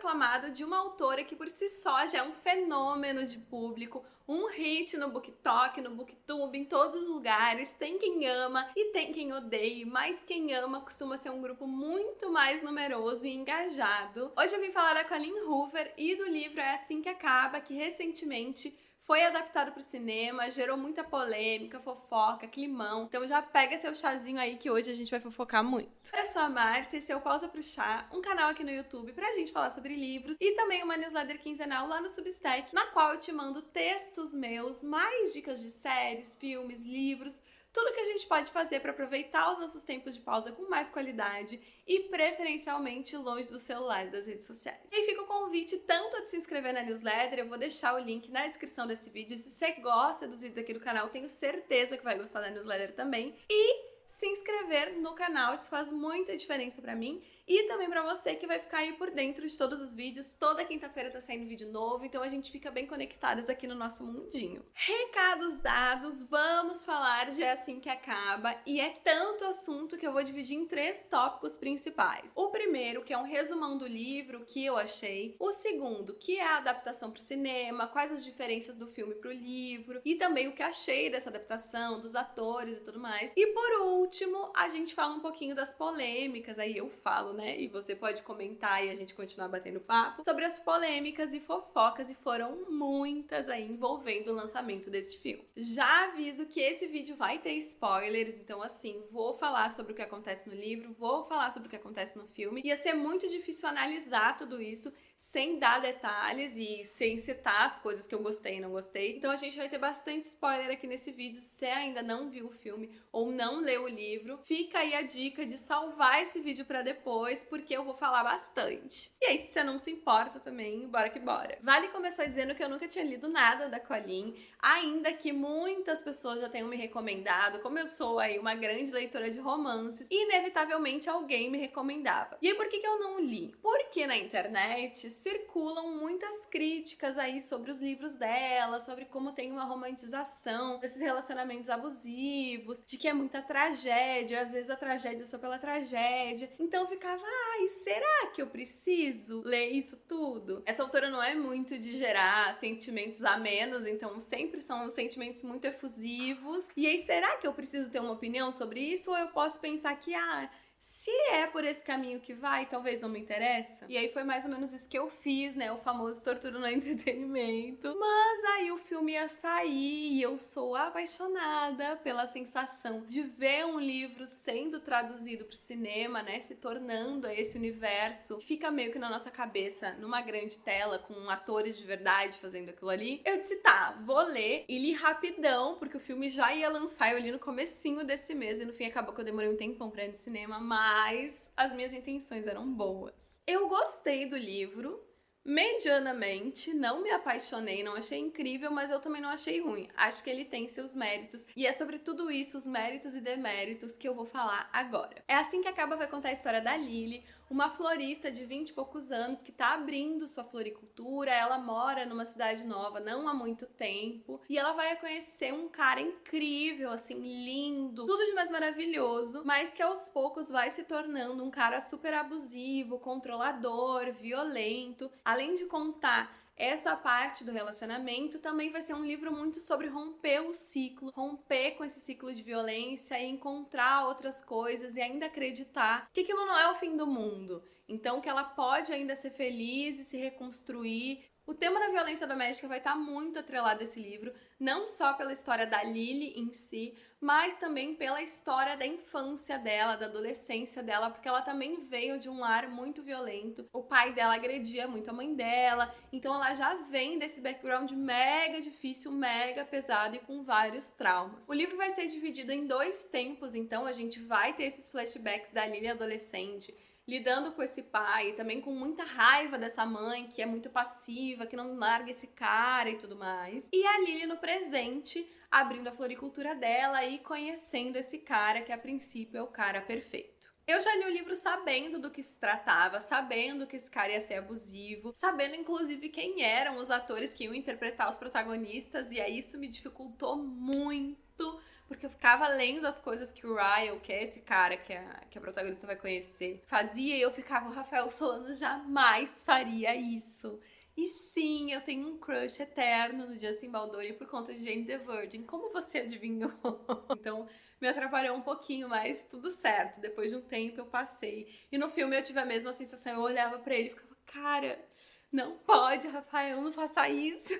aclamado de uma autora que por si só já é um fenômeno de público, um hit no BookTok, no BookTube, em todos os lugares. Tem quem ama e tem quem odeie, mas quem ama costuma ser um grupo muito mais numeroso e engajado. Hoje eu vim falar da Colleen Hoover e do livro É Assim que Acaba, que recentemente foi adaptado para o cinema, gerou muita polêmica, fofoca, climão. Então já pega seu chazinho aí que hoje a gente vai fofocar muito. Eu sou a Márcia, esse é o Pausa pro Chá, um canal aqui no YouTube pra gente falar sobre livros e também uma newsletter quinzenal lá no Substack, na qual eu te mando textos meus, mais dicas de séries, filmes, livros, tudo que a gente pode fazer para aproveitar os nossos tempos de pausa com mais qualidade e preferencialmente longe do celular e das redes sociais. E fica o convite tanto de se inscrever na newsletter, eu vou deixar o link na descrição desse vídeo. Se você gosta dos vídeos aqui do canal, tenho certeza que vai gostar da newsletter também. E se inscrever no canal, isso faz muita diferença pra mim e também pra você que vai ficar aí por dentro de todos os vídeos. Toda quinta-feira tá saindo vídeo novo, então a gente fica bem conectadas aqui no nosso mundinho. Recados dados, vamos falar de É Assim que Acaba, e é tanto assunto que eu vou dividir em 3 tópicos principais. O primeiro, que é um resumão do livro, o que eu achei. O segundo, que é a adaptação pro cinema, quais as diferenças do filme pro livro, e também o que achei dessa adaptação, dos atores e tudo mais. E por último, a gente fala um pouquinho das polêmicas, aí eu falo, né? E você pode comentar e a gente continuar batendo papo sobre as polêmicas e fofocas, e foram muitas aí envolvendo o lançamento desse filme. Já aviso que esse vídeo vai ter spoilers, então assim, vou falar sobre o que acontece no livro, vou falar sobre o que acontece no filme. Ia ser muito difícil analisar tudo isso sem dar detalhes e sem citar as coisas que eu gostei e não gostei. Então a gente vai ter bastante spoiler aqui nesse vídeo. Se você ainda não viu o filme ou não leu o livro, fica aí a dica de salvar esse vídeo pra depois, porque eu vou falar bastante. E aí, se você não se importa também, bora que bora. Vale começar dizendo que eu nunca tinha lido nada da Colleen, ainda que muitas pessoas já tenham me recomendado. Como eu sou aí uma grande leitora de romances, inevitavelmente alguém me recomendava. E aí, por que eu não li? Porque na internet circulam muitas críticas aí sobre os livros dela, sobre como tem uma romantização desses relacionamentos abusivos, de que é muita tragédia, às vezes a tragédia é só pela tragédia. Então eu ficava, ai, será que eu preciso ler isso tudo? Essa autora não é muito de gerar sentimentos amenos, então sempre são sentimentos muito efusivos. E aí, será que eu preciso ter uma opinião sobre isso? Ou eu posso pensar que, se é por esse caminho que vai, talvez não me interessa. E aí foi mais ou menos isso que eu fiz, né? O famoso tortura no entretenimento. Mas aí o filme ia sair e eu sou apaixonada pela sensação de ver um livro sendo traduzido pro cinema, né? Se tornando esse universo. Fica meio que na nossa cabeça, numa grande tela, com atores de verdade fazendo aquilo ali. Eu disse, tá, vou ler. E li rapidão, porque o filme já ia lançar. Eu li no comecinho desse mês e no fim acabou que eu demorei um tempão pra ir no cinema, mas as minhas intenções eram boas. Eu gostei do livro, medianamente, não me apaixonei, não achei incrível, mas eu também não achei ruim. Acho que ele tem seus méritos, e é sobre tudo isso, os méritos e deméritos, que eu vou falar agora. É Assim que Acaba vai contar a história da Lily, uma florista de 20 e poucos anos que tá abrindo sua floricultura. Ela mora numa cidade nova não há muito tempo e ela vai conhecer um cara incrível, assim, lindo, tudo de mais maravilhoso, mas que aos poucos vai se tornando um cara super abusivo, controlador, violento. Além de contar essa parte do relacionamento, também vai ser um livro muito sobre romper o ciclo, romper com esse ciclo de violência e encontrar outras coisas e ainda acreditar que aquilo não é o fim do mundo. Então que ela pode ainda ser feliz e se reconstruir. O tema da violência doméstica vai estar muito atrelado a esse livro, não só pela história da Lily em si, mas também pela história da infância dela, da adolescência dela, porque ela também veio de um lar muito violento. O pai dela agredia muito a mãe dela, então ela já vem desse background mega difícil, mega pesado e com vários traumas. O livro vai ser dividido em 2 tempos, então a gente vai ter esses flashbacks da Lily adolescente, lidando com esse pai, também com muita raiva dessa mãe, que é muito passiva, que não larga esse cara e tudo mais. E a Lily no presente, abrindo a floricultura dela e conhecendo esse cara, que a princípio é o cara perfeito. Eu já li o livro sabendo do que se tratava, sabendo que esse cara ia ser abusivo, sabendo inclusive quem eram os atores que iam interpretar os protagonistas, e aí isso me dificultou muito porque eu ficava lendo as coisas que o Ryle, que é esse cara que a protagonista vai conhecer, fazia, e eu ficava, o Rafael Solano jamais faria isso. E sim, eu tenho um crush eterno no Justin Baldoni por conta de Jane the Virgin. Como você adivinhou? Então, me atrapalhou um pouquinho, mas tudo certo. Depois de um tempo eu passei. E no filme eu tive a mesma sensação. Eu olhava pra ele e ficava, cara, não pode, Rafael, não faça isso.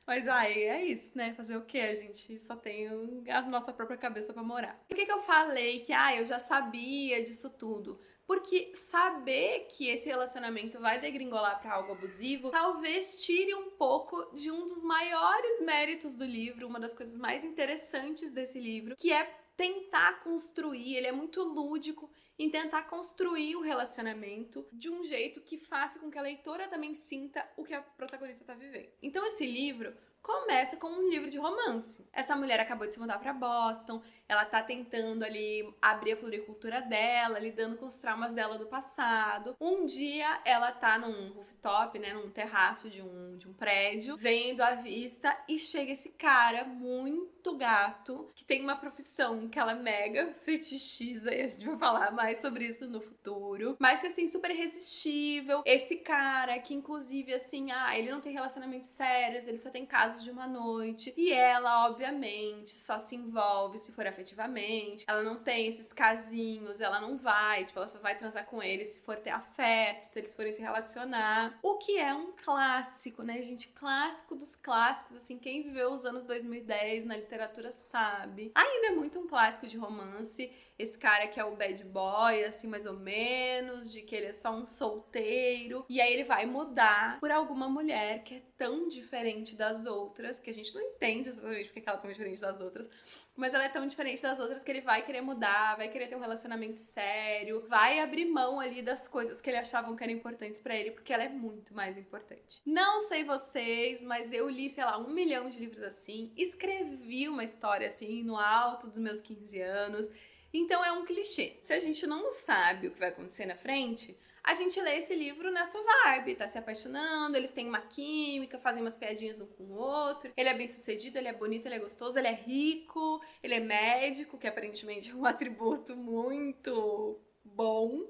Mas aí é isso, né? Fazer o quê? A gente só tem a nossa própria cabeça pra morar. Por que eu falei que eu já sabia disso tudo? Porque saber que esse relacionamento vai degringolar pra algo abusivo talvez tire um pouco de um dos maiores méritos do livro, uma das coisas mais interessantes desse livro, que é tentar construir, ele é muito lúdico em tentar construir o relacionamento de um jeito que faça com que a leitora também sinta o que a protagonista tá vivendo. Então esse livro começa com um livro de romance. Essa mulher acabou de se mudar pra Boston, ela tá tentando ali abrir a floricultura dela, lidando com os traumas dela do passado. Um dia ela tá num rooftop, né, num terraço de um prédio, vendo a vista, e chega esse cara muito gato, que tem uma profissão que ela mega fetichiza, e a gente vai falar mais sobre isso no futuro, mas que assim, super irresistível. Esse cara que inclusive assim, ele não tem relacionamentos sérios, ele só tem casos de uma noite, e ela obviamente só se envolve se for afetivamente, ela não tem esses casinhos, ela não vai, tipo, ela só vai transar com ele se for ter afeto, se eles forem se relacionar, o que é um clássico, né, gente, clássico dos clássicos, assim, quem viveu os anos 2010 na literatura sabe, ainda é muito um clássico de romance, esse cara que é o bad boy, assim, mais ou menos, de que ele é só um solteiro, e aí ele vai mudar por alguma mulher que é tão diferente das outras, que a gente não entende exatamente porque ela é tão diferente das outras, mas ela é tão diferente das outras que ele vai querer mudar, vai querer ter um relacionamento sério, vai abrir mão ali das coisas que ele achavam que eram importantes pra ele, porque ela é muito mais importante. Não sei vocês, mas eu li, sei lá, 1 milhão de livros assim, escrevi uma história assim no alto dos meus 15 anos, então é um clichê. Se a gente não sabe o que vai acontecer na frente, a gente lê esse livro nessa vibe, tá se apaixonando, eles têm uma química, fazem umas piadinhas um com o outro, ele é bem sucedido, ele é bonito, ele é gostoso, ele é rico, ele é médico, que aparentemente é um atributo muito bom.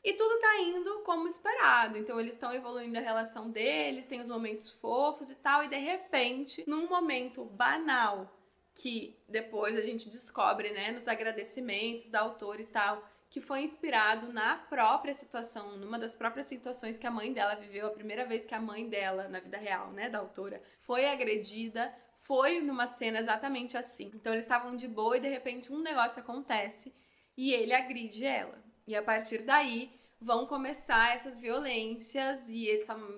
E tudo tá indo como esperado, então eles estão evoluindo a relação deles, tem os momentos fofos e tal, e de repente, num momento banal, que depois a gente descobre, né, nos agradecimentos da autora e tal, que foi inspirado na própria situação, numa das próprias situações que a mãe dela viveu, a primeira vez que a mãe dela, na vida real, né, da autora, foi agredida, foi numa cena exatamente assim. Então eles estavam de boa e de repente um negócio acontece e ele agride ela. E a partir daí vão começar essas violências e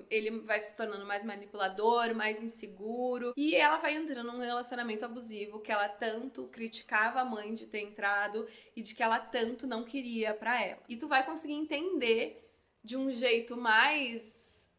ele vai se tornando mais manipulador, mais inseguro, e ela vai entrando num relacionamento abusivo que ela tanto criticava a mãe de ter entrado e de que ela tanto não queria pra ela. E tu vai conseguir entender de um jeito mais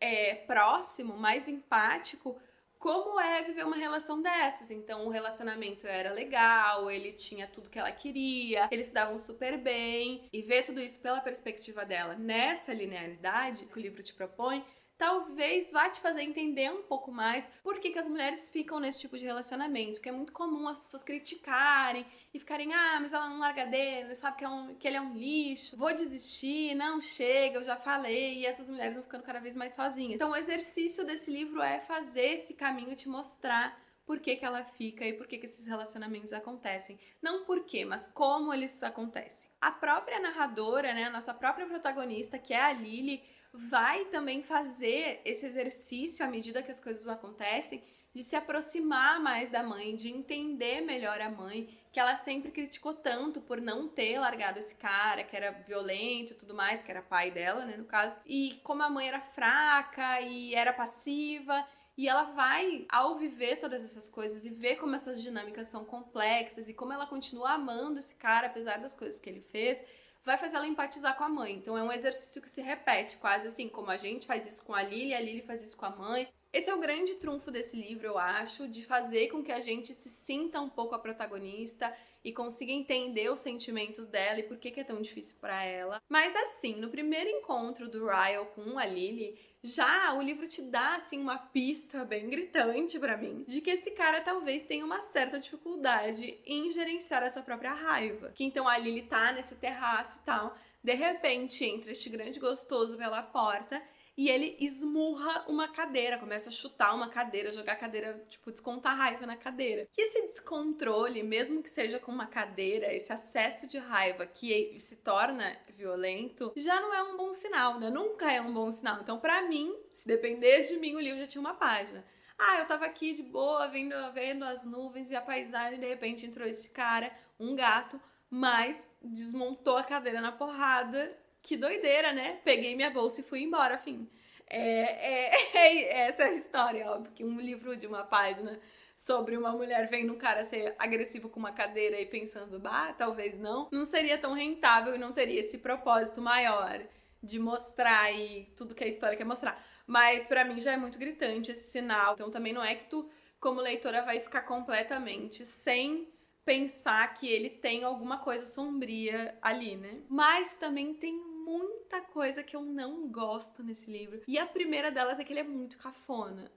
próximo, mais empático, como é viver uma relação dessas. Então o relacionamento era legal, ele tinha tudo que ela queria, eles se davam super bem, e ver tudo isso pela perspectiva dela nessa linearidade que o livro te propõe, talvez vá te fazer entender um pouco mais por que as mulheres ficam nesse tipo de relacionamento, que é muito comum as pessoas criticarem e ficarem, mas ela não larga dele, sabe que ele é um lixo, vou desistir, não chega, eu já falei, e essas mulheres vão ficando cada vez mais sozinhas. Então o exercício desse livro é fazer esse caminho, te mostrar por que ela fica e por que esses relacionamentos acontecem. Não por quê, mas como eles acontecem. A própria narradora, né, a nossa própria protagonista, que é a Lily, vai também fazer esse exercício à medida que as coisas acontecem, de se aproximar mais da mãe, de entender melhor a mãe, que ela sempre criticou tanto por não ter largado esse cara, que era violento e tudo mais, que era pai dela, né, no caso, e como a mãe era fraca e era passiva. E ela vai, ao viver todas essas coisas e ver como essas dinâmicas são complexas e como ela continua amando esse cara, apesar das coisas que ele fez, vai fazer ela empatizar com a mãe. Então é um exercício que se repete, quase assim, como a gente faz isso com a Lily faz isso com a mãe. Esse é o grande trunfo desse livro, eu acho, de fazer com que a gente se sinta um pouco a protagonista e consiga entender os sentimentos dela e por que é tão difícil pra ela. Mas assim, no primeiro encontro do Ryle com a Lily, já o livro te dá assim uma pista bem gritante pra mim de que esse cara talvez tenha uma certa dificuldade em gerenciar a sua própria raiva. Que então a Lily tá nesse terraço e tal, de repente entra este grande gostoso pela porta e ele esmurra uma cadeira, começa a chutar uma cadeira, jogar a cadeira, tipo, descontar raiva na cadeira. Que esse descontrole, mesmo que seja com uma cadeira, esse acesso de raiva que se torna violento, já não é um bom sinal, né? Nunca é um bom sinal. Então, pra mim, se dependesse de mim, o livro já tinha uma página. Ah, eu tava aqui de boa, vendo as nuvens e a paisagem, de repente entrou esse cara, um gato, mas desmontou a cadeira na porrada. Que doideira, né? Peguei minha bolsa e fui embora, fim. Essa é a história, óbvio, que um livro de uma página sobre uma mulher vendo um cara ser agressivo com uma cadeira e pensando, bah, talvez não seria tão rentável e não teria esse propósito maior de mostrar aí tudo que a história quer mostrar. Mas pra mim já é muito gritante esse sinal. Então também não é que tu, como leitora, vai ficar completamente sem pensar que ele tem alguma coisa sombria ali, né? Mas também tem muita coisa que eu não gosto nesse livro. E a primeira delas é que ele é muito cafona.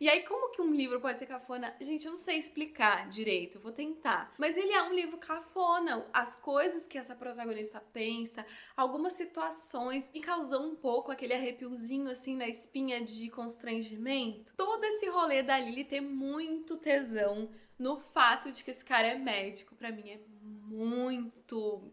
E aí, como que um livro pode ser cafona? Gente, eu não sei explicar direito, eu vou tentar. Mas ele é um livro cafona. As coisas que essa protagonista pensa, algumas situações, me causou um pouco aquele arrepiozinho assim na espinha de constrangimento. Todo esse rolê da Lily ter muito tesão no fato de que esse cara é médico, pra mim é muito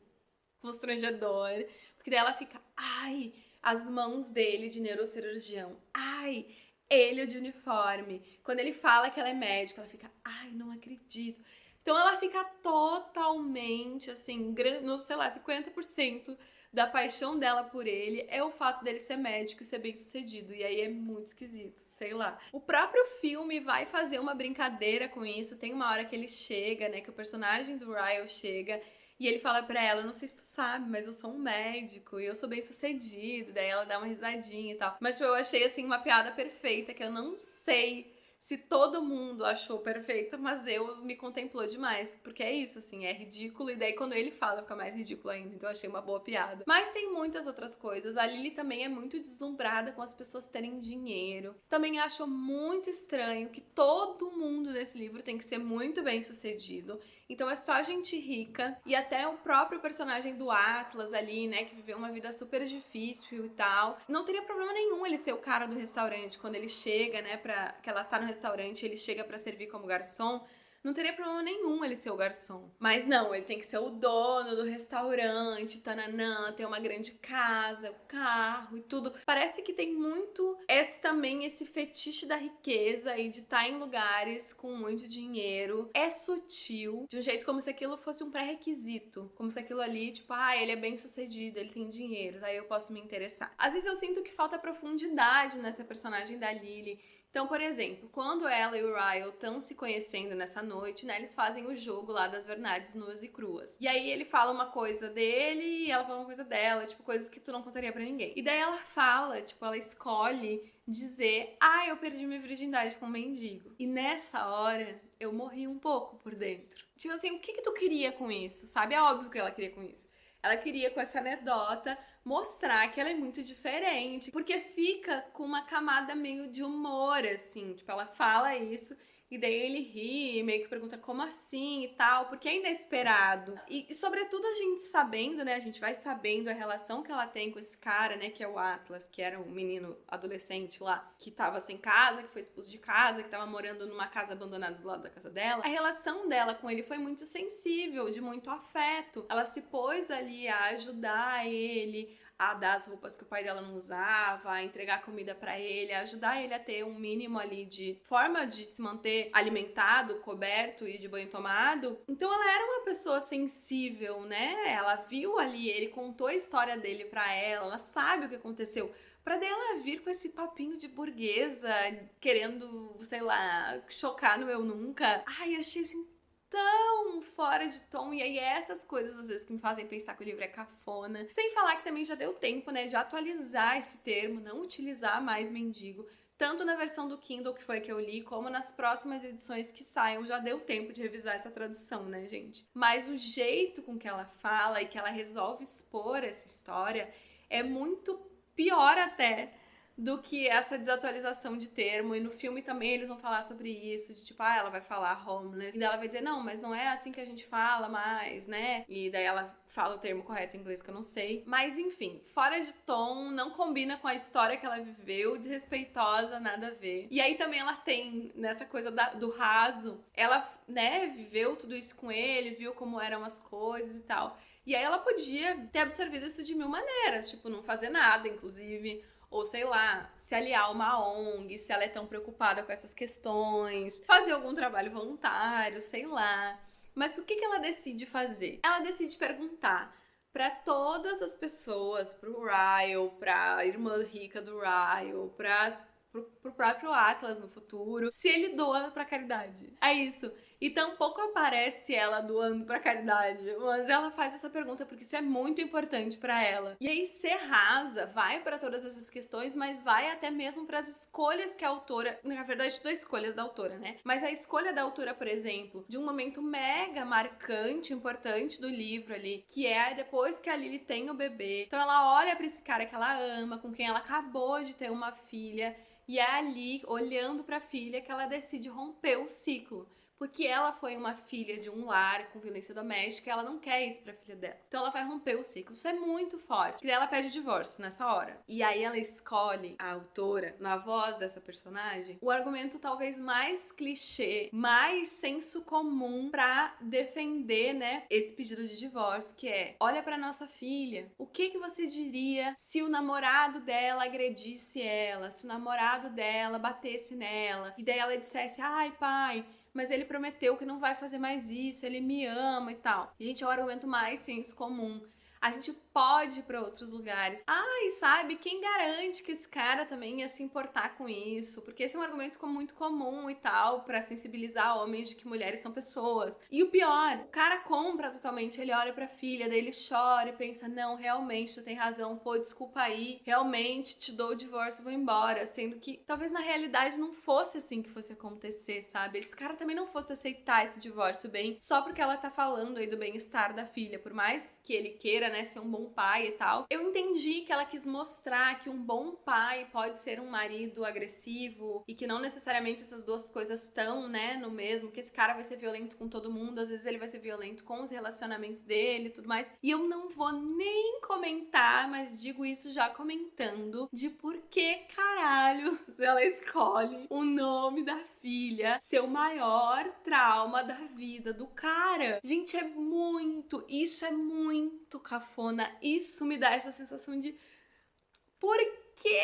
constrangedor. Porque daí ela fica, ai, as mãos dele de neurocirurgião, ai, ele de uniforme. Quando ele fala que ela é médica, ela fica, ai, não acredito. Então ela fica totalmente, assim, no, sei lá, 50% da paixão dela por ele é o fato dele ser médico e ser bem sucedido. E aí é muito esquisito, sei lá. O próprio filme vai fazer uma brincadeira com isso. Tem uma hora que ele chega, né, que o personagem do Ryle chega e ele fala pra ela, não sei se tu sabe, mas eu sou um médico e eu sou bem sucedido. Daí ela dá uma risadinha e tal. Mas tipo, eu achei, assim, uma piada perfeita que eu não sei se todo mundo achou perfeito, mas eu me contemplou demais, porque é isso, assim, é ridículo, e daí quando ele fala fica mais ridículo ainda, então eu achei uma boa piada. Mas tem muitas outras coisas, a Lily também é muito deslumbrada com as pessoas terem dinheiro. Também acho muito estranho que todo mundo nesse livro tem que ser muito bem sucedido, então é só gente rica, e até o próprio personagem do Atlas ali, né, que viveu uma vida super difícil e tal, não teria problema nenhum ele ser o cara do restaurante quando ele chega, né, que ela tá no restaurante, ele chega pra servir como garçom, não teria problema nenhum ele ser o garçom. Mas não, ele tem que ser o dono do restaurante, tananã, ter uma grande casa, o carro e tudo. Parece que tem muito esse fetiche da riqueza e de estar em lugares com muito dinheiro. É sutil, de um jeito como se aquilo fosse um pré-requisito. Como se aquilo ali, tipo, ele é bem sucedido, ele tem dinheiro, daí eu posso me interessar. Às vezes eu sinto que falta profundidade nessa personagem da Lily. Então, por exemplo, quando ela e o Ryle estão se conhecendo nessa noite, né, eles fazem o jogo lá das verdades nuas e cruas. E aí ele fala uma coisa dele e ela fala uma coisa dela, tipo, coisas que tu não contaria pra ninguém. E daí ela fala, tipo, ela escolhe dizer, eu perdi minha virgindade com um mendigo. E nessa hora, eu morri um pouco por dentro. Tipo assim, o que tu queria com isso, sabe? É óbvio que ela queria com isso. Ela queria, com essa anedota, mostrar que ela é muito diferente, porque fica com uma camada meio de humor, assim, tipo, ela fala isso e daí ele ri, meio que pergunta como assim e tal, porque é inesperado. E sobretudo a gente sabendo, né, a gente vai sabendo a relação que ela tem com esse cara, né, que é o Atlas, que era um menino adolescente lá, que tava sem casa, que foi expulso de casa, que tava morando numa casa abandonada do lado da casa dela. A relação dela com ele foi muito sensível, de muito afeto. Ela se pôs ali a ajudar ele, a dar as roupas que o pai dela não usava, a entregar comida pra ele, a ajudar ele a ter um mínimo ali de forma de se manter alimentado, coberto e de banho tomado. Então ela era uma pessoa sensível, né? Ela viu ali, ele contou a história dele pra ela sabe o que aconteceu. Pra dela vir com esse papinho de burguesa, querendo, sei lá, chocar no eu nunca. Achei assim tão fora de tom, e aí essas coisas às vezes que me fazem pensar que o livro é cafona. Sem falar que também já deu tempo, né, de atualizar esse termo, não utilizar mais mendigo. tanto na versão do Kindle, que foi a que eu li, como nas próximas edições que saiam. Já deu tempo de revisar essa tradução, né, gente? Mas o jeito com que ela fala e que ela resolve expor essa história é muito pior até do que essa desatualização de termo. E no filme também eles vão falar sobre isso, de tipo, ela vai falar homeless, e daí ela vai dizer, não, mas não é assim que a gente fala mais, né? E daí ela fala o termo correto em inglês que eu não sei. Mas enfim, fora de tom, não combina com a história que ela viveu, desrespeitosa, nada a ver. E aí também ela tem, nessa coisa do raso, ela, né, viveu tudo isso com ele, viu como eram as coisas e tal. E aí ela podia ter absorvido isso de mil maneiras, tipo, não fazer nada, inclusive, ou sei lá, se aliar a uma ONG, se ela é tão preocupada com essas questões, fazer algum trabalho voluntário, sei lá. Mas o que ela decide fazer? Ela decide perguntar para todas as pessoas, pro Ryle, pra irmã rica do Ryle, pro próprio Atlas no futuro, se ele doa pra caridade. É isso. E tampouco aparece ela doando pra caridade, mas ela faz essa pergunta porque isso é muito importante pra ela. E aí se rasa, vai pra todas essas questões, mas vai até mesmo pras escolhas que a autora, na verdade, duas escolhas da autora, né? Mas a escolha da autora, por exemplo, de um momento mega marcante, importante do livro ali, que é depois que a Lily tem o bebê. Então ela olha pra esse cara que ela ama, com quem ela acabou de ter uma filha, e é ali, olhando pra filha, que ela decide romper o ciclo. Porque ela foi uma filha de um lar com violência doméstica e ela não quer isso pra filha dela. Então ela vai romper o ciclo. Isso é muito forte. E daí ela pede o divórcio nessa hora. E aí ela escolhe, a autora, na voz dessa personagem, o argumento talvez mais clichê, mais senso comum pra defender, né, esse pedido de divórcio, que é: olha pra nossa filha, o que você diria se o namorado dela agredisse ela, se o namorado dela batesse nela, e daí ela dissesse: ai, pai, mas ele prometeu que não vai fazer mais isso, ele me ama e tal. Gente, é o argumento mais senso comum. A gente pode ir para outros lugares. Ai, sabe, quem garante que esse cara também ia se importar com isso? Porque esse é um argumento muito comum e tal, para sensibilizar homens de que mulheres são pessoas. E o pior, o cara compra totalmente, ele olha pra filha, daí ele chora e pensa: não, realmente, tu tem razão, pô, desculpa aí, realmente te dou o divórcio e vou embora. Sendo que talvez na realidade não fosse assim que fosse acontecer, sabe? Esse cara também não fosse aceitar esse divórcio bem, só porque ela tá falando aí do bem-estar da filha, por mais que ele queira, né, ser um bom pai e tal. Eu entendi que ela quis mostrar que um bom pai pode ser um marido agressivo e que não necessariamente essas duas coisas estão, né, no mesmo, que esse cara vai ser violento com todo mundo, às vezes ele vai ser violento com os relacionamentos dele e tudo mais. E eu não vou nem comentar, mas digo isso já comentando, de por que caralho ela escolhe o nome da filha ser o maior trauma da vida do cara. Gente, isso é muito cafona, isso me dá essa sensação de: por que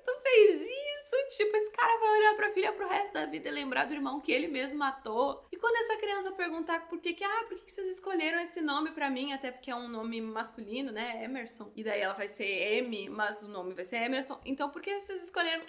tu fez isso? Tipo, esse cara vai olhar pra filha pro resto da vida e lembrar do irmão que ele mesmo matou. E quando essa criança perguntar por que vocês escolheram esse nome pra mim, até porque é um nome masculino, né, Emerson, e daí ela vai ser M, mas o nome vai ser Emerson, então por que vocês escolheram?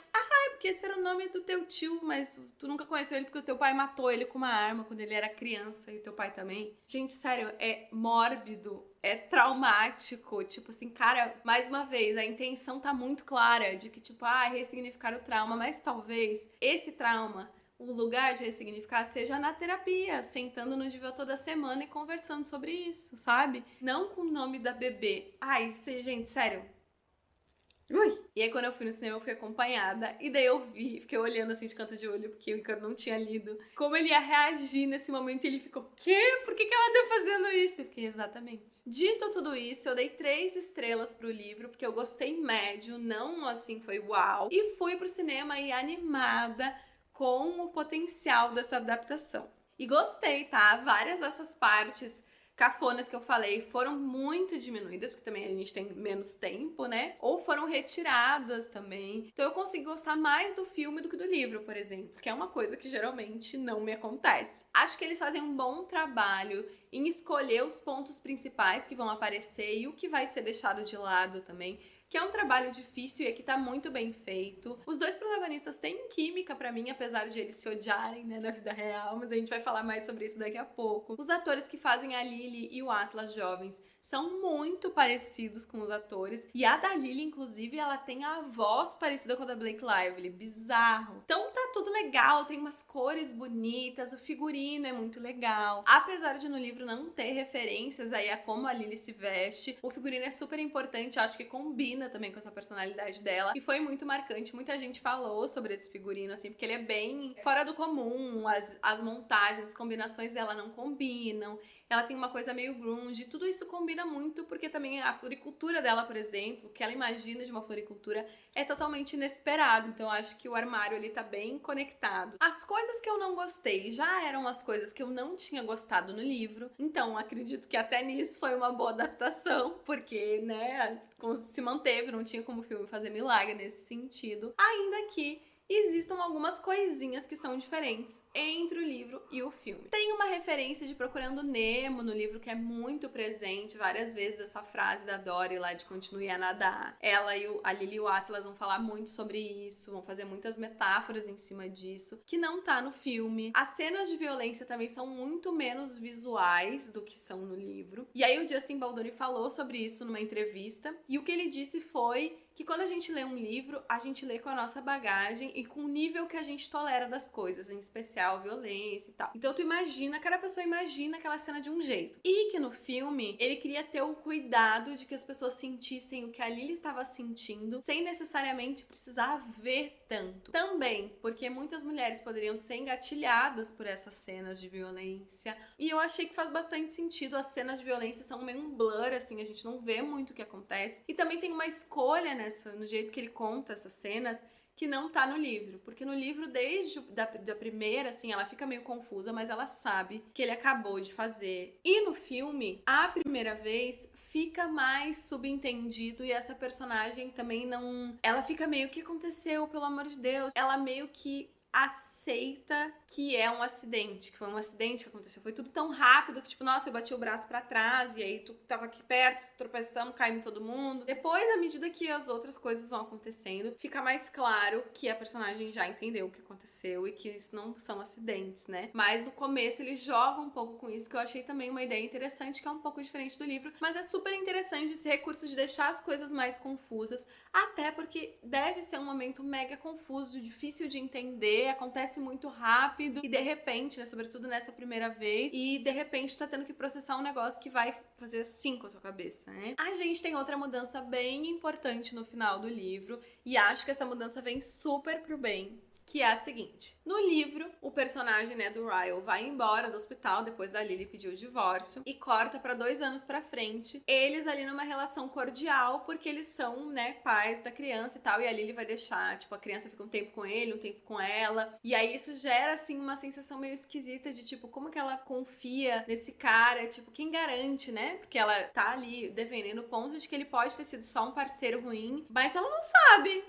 Porque esse era o nome do teu tio, mas tu nunca conheceu ele porque o teu pai matou ele com uma arma quando ele era criança, e o teu pai também. Gente, sério, é mórbido, é traumático, tipo assim, cara, mais uma vez, a intenção tá muito clara de que, tipo, ressignificar o trauma, mas talvez esse trauma, o lugar de ressignificar seja na terapia, sentando no divã toda semana e conversando sobre isso, sabe? Não com o nome da bebê. Gente, sério. Ui. E aí quando eu fui no cinema eu fui acompanhada, e daí eu fiquei olhando assim de canto de olho, porque o Ícaro não tinha lido, como ele ia reagir nesse momento, e ele ficou: quê? Por que ela tá fazendo isso? Eu fiquei: exatamente. Dito tudo isso, eu dei 3 estrelas pro livro, porque eu gostei médio, não assim foi uau, e fui pro cinema aí animada com o potencial dessa adaptação. E gostei, tá? Várias dessas partes cafonas que eu falei foram muito diminuídas, porque também a gente tem menos tempo, né? Ou foram retiradas também. Então eu consegui gostar mais do filme do que do livro, por exemplo, que é uma coisa que geralmente não me acontece. Acho que eles fazem um bom trabalho em escolher os pontos principais que vão aparecer e o que vai ser deixado de lado também. que é um trabalho difícil e que tá muito bem feito. Os dois protagonistas têm química pra mim, apesar de eles se odiarem, né, na vida real, mas a gente vai falar mais sobre isso daqui a pouco. Os atores que fazem a Lily e o Atlas jovens são muito parecidos com os atores, e a da Lily, inclusive, ela tem a voz parecida com a da Blake Lively, bizarro. Então tá tudo legal, tem umas cores bonitas, o figurino é muito legal. Apesar de no livro não ter referências aí a como a Lily se veste, o figurino é super importante, acho que combina também com essa personalidade dela, e foi muito marcante. Muita gente falou sobre esse figurino, assim, porque ele é bem fora do comum, as montagens, as combinações dela não combinam, ela tem uma coisa meio grunge, tudo isso combina muito, porque também a floricultura dela, por exemplo, o que ela imagina de uma floricultura é totalmente inesperado, então eu acho que o armário ali tá bem conectado. As coisas que eu não gostei já eram as coisas que eu não tinha gostado no livro, então acredito que até nisso foi uma boa adaptação, porque, né, se manteve, não tinha como o filme fazer milagre nesse sentido, ainda que existam algumas coisinhas que são diferentes entre o livro e o filme. Tem uma referência de Procurando Nemo no livro que é muito presente, várias vezes essa frase da Dory lá de continue a nadar. Ela e a Lily e o Atlas vão falar muito sobre isso, vão fazer muitas metáforas em cima disso, que não tá no filme. As cenas de violência também são muito menos visuais do que são no livro. E aí o Justin Baldoni falou sobre isso numa entrevista, e o que ele disse foi que quando a gente lê um livro, a gente lê com a nossa bagagem e com o nível que a gente tolera das coisas, em especial violência e tal. Então tu imagina, cada pessoa imagina aquela cena de um jeito. E que no filme, ele queria ter o cuidado de que as pessoas sentissem o que a Lily estava sentindo, sem necessariamente precisar ver tanto. Também, porque muitas mulheres poderiam ser engatilhadas por essas cenas de violência. E eu achei que faz bastante sentido, as cenas de violência são meio um blur, assim, a gente não vê muito o que acontece. E também tem uma escolha, né, no jeito que ele conta essas cenas, que não tá no livro, porque no livro, desde da primeira, assim, ela fica meio confusa, mas ela sabe que ele acabou de fazer. E no filme, a primeira vez, fica mais subentendido e essa personagem também não... Ela fica meio, o que aconteceu, pelo amor de Deus? Ela meio que aceita que é um acidente, que foi um acidente que aconteceu. Foi tudo tão rápido que, tipo, nossa, eu bati o braço pra trás e aí tu tava aqui perto, tropeçando, caindo todo mundo. Depois, à medida que as outras coisas vão acontecendo, fica mais claro que a personagem já entendeu o que aconteceu e que isso não são acidentes, né? Mas no começo ele joga um pouco com isso, que eu achei também uma ideia interessante, que é um pouco diferente do livro, mas é super interessante esse recurso de deixar as coisas mais confusas, até porque deve ser um momento mega confuso, difícil de entender, acontece muito rápido e de repente, né, sobretudo nessa primeira vez, e de repente tá tendo que processar um negócio que vai fazer assim com a sua cabeça, né? A gente tem outra mudança bem importante no final do livro e acho que essa mudança vem super pro bem, que é a seguinte. No livro, o personagem, né, do Ryle vai embora do hospital depois da Lily pedir o divórcio e corta pra 2 anos pra frente, eles ali numa relação cordial, porque eles são, né, pais da criança e tal, e a Lily vai deixar, tipo, a criança fica um tempo com ele, um tempo com ela, e aí isso gera, assim, uma sensação meio esquisita de, tipo, como que ela confia nesse cara, tipo, quem garante, né, porque ela tá ali defendendo o ponto de que ele pode ter sido só um parceiro ruim, mas ela não sabe.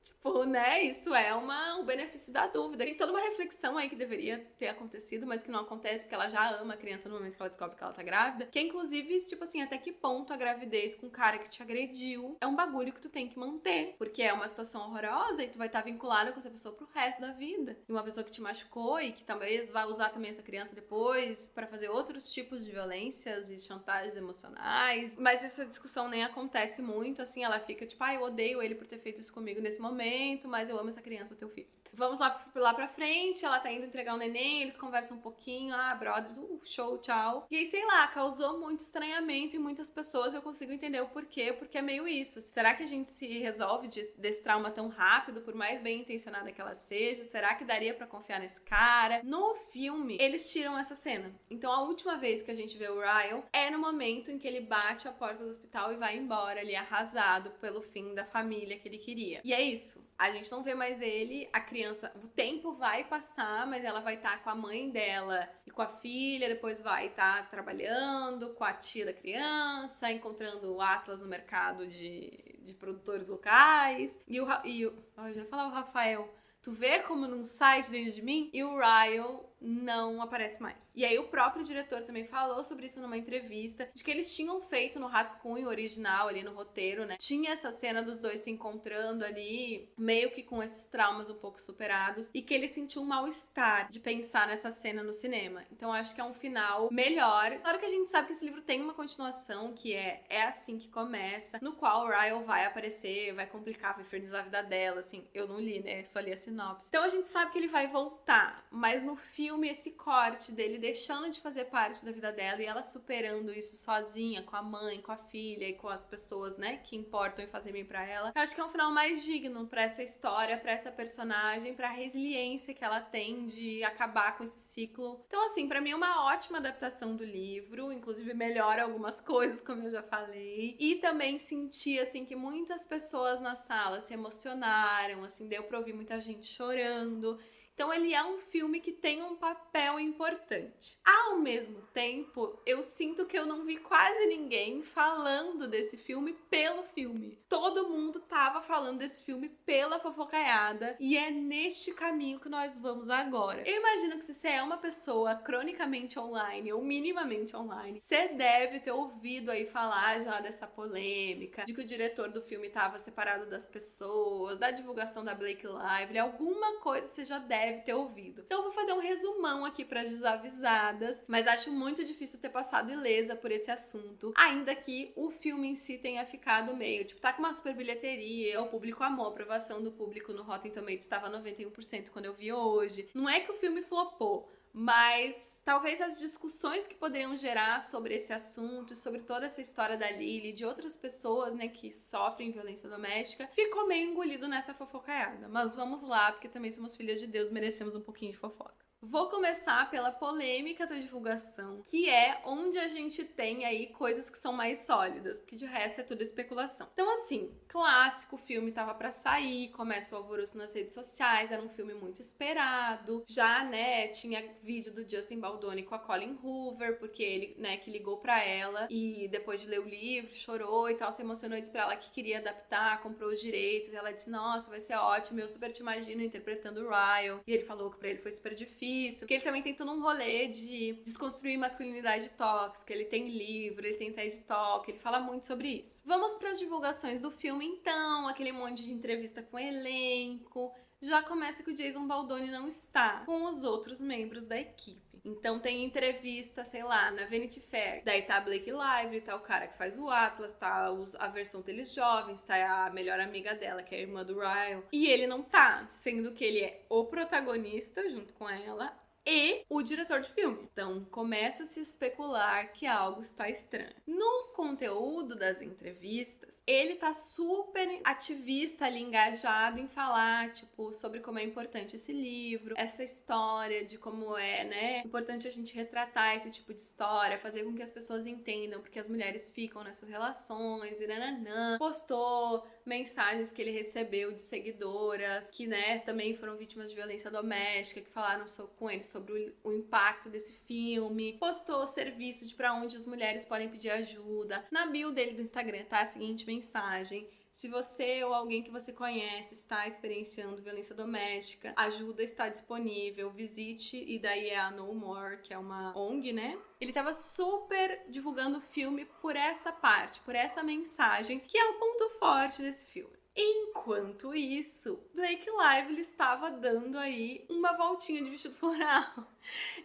Tipo, né, isso é o benefício da dúvida. Tem toda uma reflexão aí que deveria ter acontecido, mas que não acontece porque ela já ama a criança no momento que ela descobre que ela tá grávida. Que é, inclusive, tipo assim, até que ponto a gravidez com o cara que te agrediu é um bagulho que tu tem que manter. Porque é uma situação horrorosa e tu vai estar vinculada com essa pessoa pro resto da vida. E uma pessoa que te machucou e que talvez vai usar também essa criança depois pra fazer outros tipos de violências e chantagens emocionais. Mas essa discussão nem acontece muito, assim, ela fica tipo, eu odeio ele por ter feito isso comigo nesse momento, mas eu amo essa criança, o teu filho. Vamos lá pra frente, ela tá indo entregar o neném, eles conversam um pouquinho, brothers, show, tchau. E aí, sei lá, causou muito estranhamento em muitas pessoas, eu consigo entender o porquê, porque é meio isso. Será que a gente se resolve desse trauma tão rápido, por mais bem intencionada que ela seja? Será que daria pra confiar nesse cara? No filme, eles tiram essa cena. Então, a última vez que a gente vê o Ryle é no momento em que ele bate a porta do hospital e vai embora ali, arrasado pelo fim da família que ele queria. E é isso. A gente não vê mais ele, a criança, o tempo vai passar, mas ela vai estar com a mãe dela e com a filha, depois vai estar trabalhando com a tia da criança, encontrando o Atlas no mercado de produtores locais, eu já ia falar o Rafael, tu vê como não sai de dentro de mim? E o Ryle não aparece mais. E aí o próprio diretor também falou sobre isso numa entrevista, de que eles tinham feito no rascunho original, ali no roteiro, né? Tinha essa cena dos dois se encontrando ali, meio que com esses traumas um pouco superados, e que ele sentiu um mal-estar de pensar nessa cena no cinema. Então acho que é um final melhor. Claro que a gente sabe que esse livro tem uma continuação, que é assim que começa, no qual o Ryle vai aparecer, vai complicar, vai infernizar a vida dela, assim. Eu não li, né? Só li a sinopse. Então a gente sabe que ele vai voltar, mas no filme esse corte dele deixando de fazer parte da vida dela e ela superando isso sozinha, com a mãe, com a filha e com as pessoas, né, que importam e fazem bem pra ela. Eu acho que é um final mais digno pra essa história, pra essa personagem, pra resiliência que ela tem de acabar com esse ciclo. Então, assim, pra mim é uma ótima adaptação do livro, inclusive melhora algumas coisas, como eu já falei. E também senti, assim, que muitas pessoas na sala se emocionaram, assim, deu pra ouvir muita gente chorando. Então ele é um filme que tem um papel importante. Ao mesmo tempo, eu sinto que eu não vi quase ninguém falando desse filme pelo filme. Todo mundo tava falando desse filme pela fofocaiada e é neste caminho que nós vamos agora. Eu imagino que se você é uma pessoa cronicamente online ou minimamente online, você deve ter ouvido aí falar já dessa polêmica, de que o diretor do filme tava separado das pessoas, da divulgação da Blake Lively, alguma coisa você já deve ter ouvido. Então eu vou fazer um resumão aqui para desavisadas, mas acho muito difícil ter passado ilesa por esse assunto, ainda que o filme em si tenha ficado meio, tipo, tá com uma super bilheteria, o público amou, a aprovação do público no Rotten Tomatoes estava 91% quando eu vi hoje. Não é que o filme flopou, mas talvez as discussões que poderiam gerar sobre esse assunto, sobre toda essa história da Lily e de outras pessoas, né, que sofrem violência doméstica, ficou meio engolido nessa fofocaiada. Mas vamos lá, porque também somos filhas de Deus, merecemos um pouquinho de fofoca. Vou começar pela polêmica da divulgação, que é onde a gente tem aí coisas que são mais sólidas, porque de resto é tudo especulação. Então, assim, clássico, o filme tava pra sair, começa o alvoroço nas redes sociais, era um filme muito esperado. Já, né, tinha vídeo do Justin Baldoni com a Colin Hoover, porque ele, né, que ligou pra ela e depois de ler o livro, chorou e tal, se emocionou e disse pra ela que queria adaptar, comprou os direitos, e ela disse, nossa, vai ser ótimo, eu super te imagino interpretando o Ryle. E ele falou que pra ele foi super difícil, porque ele também tem todo um rolê de desconstruir masculinidade tóxica, ele tem livro, ele tem TED Talk, ele fala muito sobre isso. Vamos para as divulgações do filme então, aquele monte de entrevista com o elenco. Já começa que o Jason Baldoni não está com os outros membros da equipe. Então tem entrevista, sei lá, na Vanity Fair. Daí tá a Blake Lively, tá o cara que faz o Atlas, tá a versão deles jovens, tá a melhor amiga dela, que é a irmã do Ryle. E ele não tá, sendo que ele é o protagonista junto com ela e o diretor de filme. Então começa a se especular que algo está estranho. No conteúdo das entrevistas, ele tá super ativista ali, engajado em falar, tipo, sobre como é importante esse livro, essa história de como é, né, importante a gente retratar esse tipo de história, fazer com que as pessoas entendam porque as mulheres ficam nessas relações e nananã. Postou mensagens que ele recebeu de seguidoras que, né, também foram vítimas de violência doméstica, que falaram com ele sobre o impacto desse filme. Postou serviço de pra onde as mulheres podem pedir ajuda. Na bio dele do Instagram tá a seguinte mensagem: se você ou alguém que você conhece está experienciando violência doméstica, ajuda está disponível, visite, e daí é a No More, que é uma ONG, né? Ele tava super divulgando o filme por essa parte, por essa mensagem, que é o ponto forte desse filme. Enquanto isso, Blake Lively estava dando aí uma voltinha de vestido floral.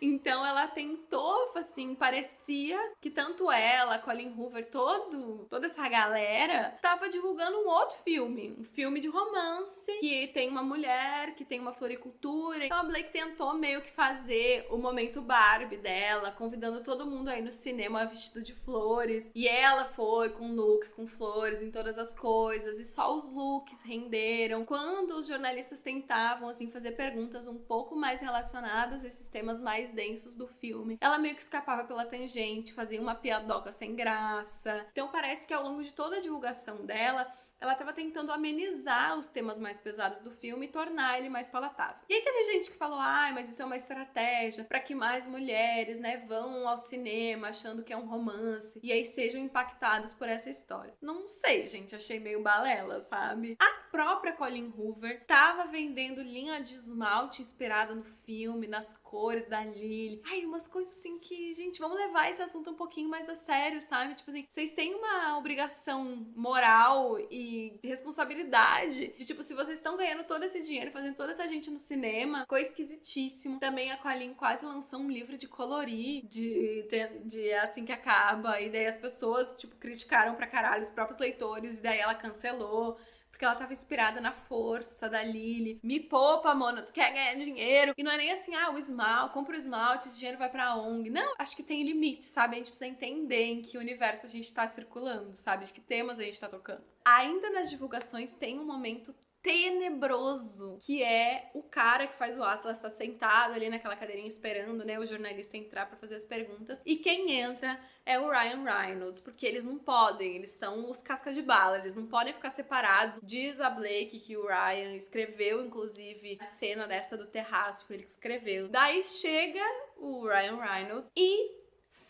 Então ela tentou, assim, parecia que tanto ela, Colin Hoover, toda essa galera tava divulgando um outro filme, um filme de romance, que tem uma mulher, que tem uma floricultura. Então a Blake tentou meio que fazer o momento Barbie dela, convidando todo mundo aí no cinema vestido de flores. E ela foi com looks, com flores em todas as coisas, e só os looks renderam. Quando os jornalistas tentavam, assim, fazer perguntas um pouco mais relacionadas a esses temas mais densos do filme, ela meio que escapava pela tangente, fazia uma piadoca sem graça. Então parece que ao longo de toda a divulgação dela, ela estava tentando amenizar os temas mais pesados do filme e tornar ele mais palatável. E aí teve gente que falou, mas isso é uma estratégia para que mais mulheres, né, vão ao cinema achando que é um romance e aí sejam impactados por essa história. Não sei, gente, achei meio balela, sabe? A própria Colleen Hoover tava vendendo linha de esmalte inspirada no filme, nas cores da Lily. Ai, umas coisas assim que, gente, vamos levar esse assunto um pouquinho mais a sério, sabe? Tipo assim, vocês têm uma obrigação moral e responsabilidade de, tipo, se vocês estão ganhando todo esse dinheiro, fazendo toda essa gente no cinema, coisa esquisitíssimo. Também a Colleen quase lançou um livro de colorir, de assim que acaba, e daí as pessoas, tipo, criticaram pra caralho os próprios leitores, e daí ela cancelou. Porque ela tava inspirada na força da Lily. Me poupa, Mona, tu quer ganhar dinheiro. E não é nem assim, o esmalte, compra o esmalte, esse dinheiro vai pra ONG. Não, acho que tem limite, sabe? A gente precisa entender em que universo a gente tá circulando, sabe? De que temas a gente tá tocando. Ainda nas divulgações tem um momento tenebroso, que é o cara que faz o Atlas tá sentado ali naquela cadeirinha esperando, né, o jornalista entrar pra fazer as perguntas, e quem entra é o Ryan Reynolds, porque eles não podem, eles são os cascas de bala, eles não podem ficar separados. Diz a Blake que o Ryan escreveu, inclusive, a cena dessa do terraço, foi ele que escreveu. Daí chega o Ryan Reynolds e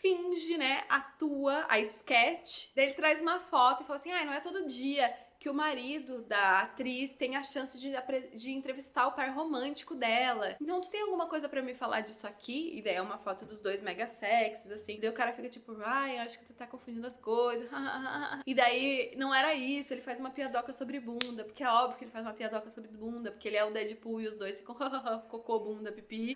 finge, né, atua a sketch, daí ele traz uma foto e fala assim, não é todo dia que o marido da atriz tem a chance de entrevistar o par romântico dela. Então, tu tem alguma coisa pra me falar disso aqui? E daí é uma foto dos dois mega sexys, assim. Daí o cara fica tipo, acho que tu tá confundindo as coisas. E daí, não era isso. Ele faz uma piadoca sobre bunda. Porque é óbvio que ele faz uma piadoca sobre bunda. Porque ele é o Deadpool e os dois ficam cocô, bunda, pipi.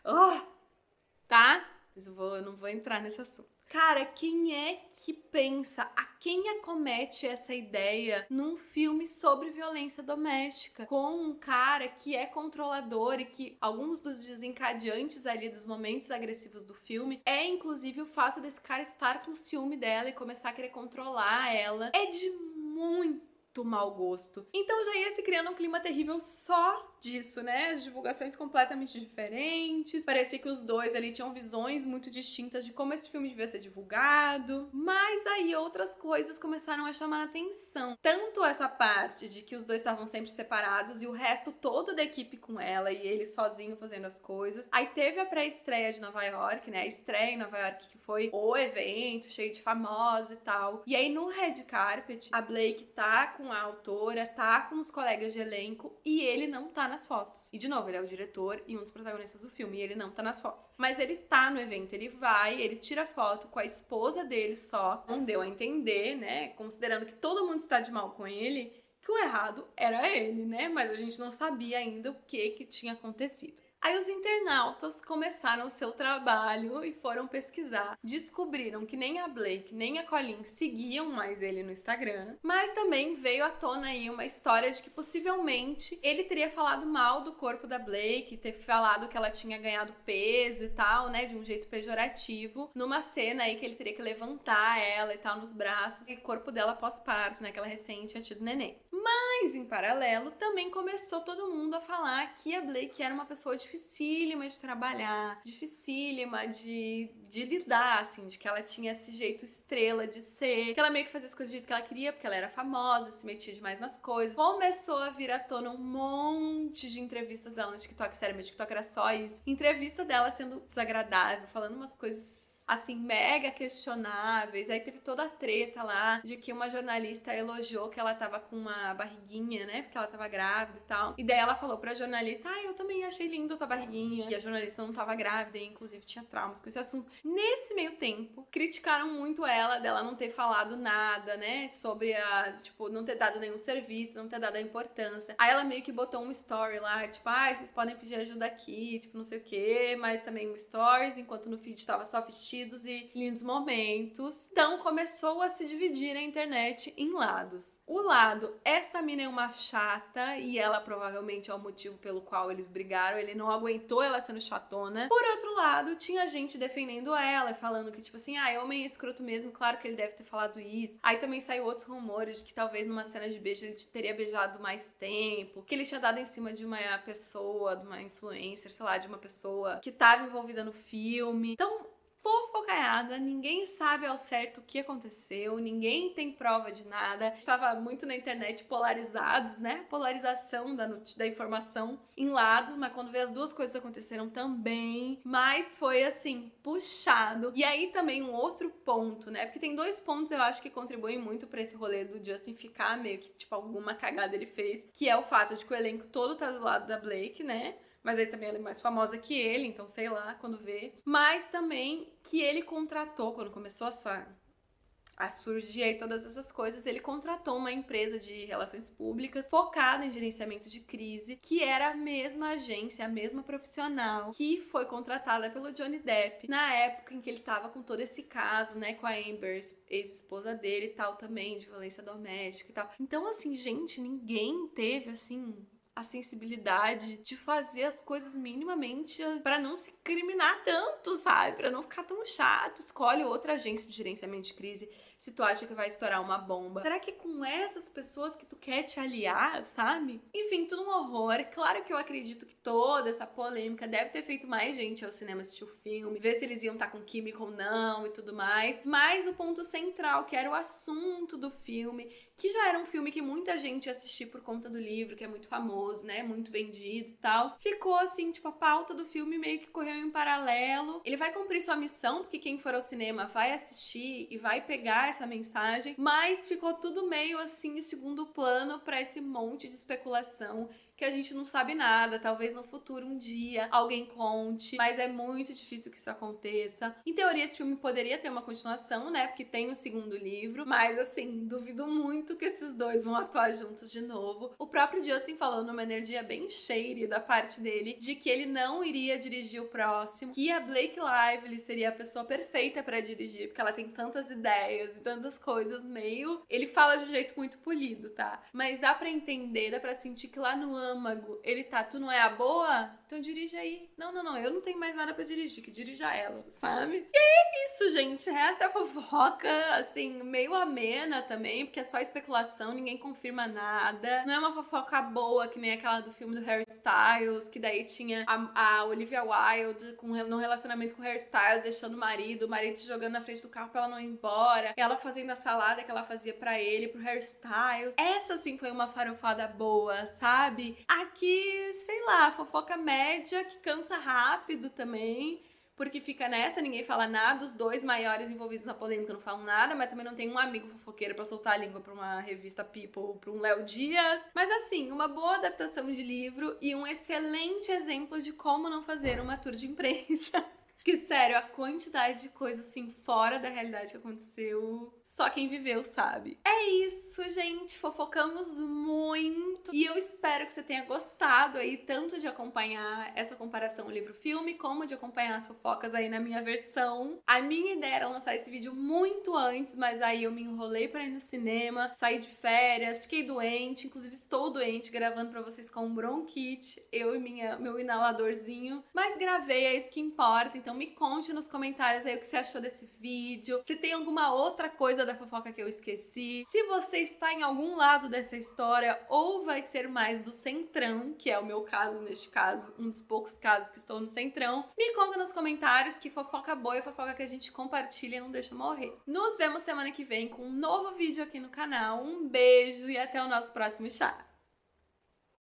Tá? Mas eu não vou entrar nesse assunto. Cara, quem é que pensa, a quem acomete essa ideia num filme sobre violência doméstica? Com um cara que é controlador e que alguns dos desencadeantes ali dos momentos agressivos do filme é inclusive o fato desse cara estar com ciúme dela e começar a querer controlar ela. É de muito mau gosto. Então já ia se criando um clima terrível só disso, né? As divulgações completamente diferentes. Parecia que os dois ali tinham visões muito distintas de como esse filme devia ser divulgado. Mas aí outras coisas começaram a chamar a atenção. Tanto essa parte de que os dois estavam sempre separados e o resto todo da equipe com ela e ele sozinho fazendo as coisas. Aí teve a pré-estreia de Nova York, né? A estreia em Nova York, que foi o evento cheio de famosos e tal. E aí no red carpet, a Blake tá com a autora, tá com os colegas de elenco e ele não tá nas fotos. E de novo, ele é o diretor e um dos protagonistas do filme e ele não tá nas fotos. Mas ele tá no evento, ele vai, ele tira foto com a esposa dele só. Não deu a entender, né? Considerando que todo mundo está de mal com ele, que o errado era ele, né? Mas a gente não sabia ainda o que tinha acontecido. Aí os internautas começaram o seu trabalho e foram pesquisar. Descobriram que nem a Blake nem a Colleen seguiam mais ele no Instagram, mas também veio à tona aí uma história de que possivelmente ele teria falado mal do corpo da Blake, ter falado que ela tinha ganhado peso e tal, né, de um jeito pejorativo, numa cena aí que ele teria que levantar ela e tal nos braços, e o corpo dela pós-parto, né, que ela recente tinha tido neném. Mas, em paralelo, também começou todo mundo a falar que a Blake era uma pessoa dificílima de trabalhar, dificílima de lidar, assim, de que ela tinha esse jeito estrela de ser, que ela meio que fazia as coisas do jeito que ela queria, porque ela era famosa, se metia demais nas coisas. Começou a vir à tona um monte de entrevistas dela no TikTok, sério, meu TikTok era só isso. Entrevista dela sendo desagradável, falando umas coisas assim, mega questionáveis. Aí teve toda a treta lá de que uma jornalista elogiou que ela tava com uma barriguinha, né? Porque ela tava grávida e tal. E daí ela falou pra jornalista, eu também achei lindo a tua barriguinha. E a jornalista não tava grávida e inclusive tinha traumas com esse assunto. Nesse meio tempo, criticaram muito ela dela não ter falado nada, né? Sobre tipo, não ter dado nenhum serviço, não ter dado a importância. Aí ela meio que botou um story lá, tipo, vocês podem pedir ajuda aqui, tipo, não sei o quê. Mas também um stories, enquanto no feed tava só vestido e lindos momentos. Então começou a se dividir a internet em lados. O lado, esta mina é uma chata e ela provavelmente é o motivo pelo qual eles brigaram, ele não aguentou ela sendo chatona. Por outro lado, tinha gente defendendo ela, falando que tipo assim, homem é escroto mesmo, claro que ele deve ter falado isso. Aí também saiu outros rumores de que talvez numa cena de beijo ele teria beijado mais tempo, que ele tinha dado em cima de uma pessoa, de uma influencer, sei lá, de uma pessoa que tava envolvida no filme. Então fofocaiada, ninguém sabe ao certo o que aconteceu, ninguém tem prova de nada. Estava muito na internet polarizados, né? Polarização da informação em lados, mas quando vê as duas coisas aconteceram também. Mas foi assim, puxado. E aí também um outro ponto, né? Porque tem dois pontos eu acho que contribuem muito pra esse rolê do Justin ficar meio que, tipo, alguma cagada ele fez, que é o fato de que o elenco todo tá do lado da Blake, né? Mas aí também ela é mais famosa que ele, então sei lá, quando vê. Mas também que ele contratou, quando começou a surgir aí todas essas coisas, ele contratou uma empresa de relações públicas focada em gerenciamento de crise, que era a mesma agência, a mesma profissional que foi contratada pelo Johnny Depp na época em que ele tava com todo esse caso, né, com a Amber, ex-esposa dele e tal também, de violência doméstica e tal. Então, assim, gente, ninguém teve, assim, a sensibilidade de fazer as coisas minimamente pra não se criminar tanto, sabe? Pra não ficar tão chato. Escolhe outra agência de gerenciamento de crise se tu acha que vai estourar uma bomba. Será que é com essas pessoas que tu quer te aliar, sabe? Enfim, tudo um horror. Claro que eu acredito que toda essa polêmica deve ter feito mais gente ao cinema assistir o filme, ver se eles iam estar com química ou não e tudo mais. Mas o ponto central, que era o assunto do filme, que já era um filme que muita gente ia assistir por conta do livro, que é muito famoso, né? Muito vendido e tal. Ficou assim, tipo, a pauta do filme meio que correu em paralelo. Ele vai cumprir sua missão, porque quem for ao cinema vai assistir e vai pegar essa mensagem, mas ficou tudo meio assim em segundo plano para esse monte de especulação que a gente não sabe nada. Talvez no futuro, um dia, alguém conte, mas é muito difícil que isso aconteça. Em teoria, esse filme poderia ter uma continuação, né? Porque tem o segundo livro, mas assim, duvido muito que esses dois vão atuar juntos de novo. O próprio Justin falou numa energia bem shady da parte dele, de que ele não iria dirigir o próximo, que a Blake Lively seria a pessoa perfeita pra dirigir, porque ela tem tantas ideias e tantas coisas meio... Ele fala de um jeito muito polido, tá? Mas dá pra entender, dá pra sentir que lá no âmago ele tá, tu não é a boa? Então dirige aí. Não, eu não tenho mais nada pra dirigir, que dirija ela, sabe? E é isso, gente. Essa é a fofoca, assim, meio amena também, porque é só especulação, ninguém confirma nada. Não é uma fofoca boa, que nem aquela do filme do Harry Styles, que daí tinha a Olivia Wilde no relacionamento com o Harry Styles, deixando o marido se jogando na frente do carro pra ela não ir embora, ela fazendo a salada que ela fazia pra ele, pro Harry Styles. Essa, sim, foi uma farofada boa, sabe? Aqui, sei lá, fofoca média que cansa rápido também, porque fica nessa, ninguém fala nada, os dois maiores envolvidos na polêmica não falam nada, mas também não tem um amigo fofoqueiro pra soltar a língua pra uma revista People, pra um Léo Dias. Mas assim, uma boa adaptação de livro e um excelente exemplo de como não fazer uma tour de imprensa. Que, sério, a quantidade de coisa, assim, fora da realidade que aconteceu, só quem viveu sabe. É isso, gente. Fofocamos muito. E eu espero que você tenha gostado aí, tanto de acompanhar essa comparação livro-filme, como de acompanhar as fofocas aí na minha versão. A minha ideia era lançar esse vídeo muito antes, mas aí eu me enrolei pra ir no cinema, saí de férias, fiquei doente, inclusive estou doente, gravando pra vocês com bronquite, eu e meu inaladorzinho. Mas gravei, é isso que importa, então me conte nos comentários aí o que você achou desse vídeo, se tem alguma outra coisa da fofoca que eu esqueci, se você está em algum lado dessa história ou vai ser mais do centrão, que é o meu caso neste caso, um dos poucos casos que estou no centrão. Me conta nos comentários, que fofoca boa é fofoca que a gente compartilha e não deixa morrer. Nos vemos semana que vem com um novo vídeo aqui no canal. Um beijo e até o nosso próximo chá!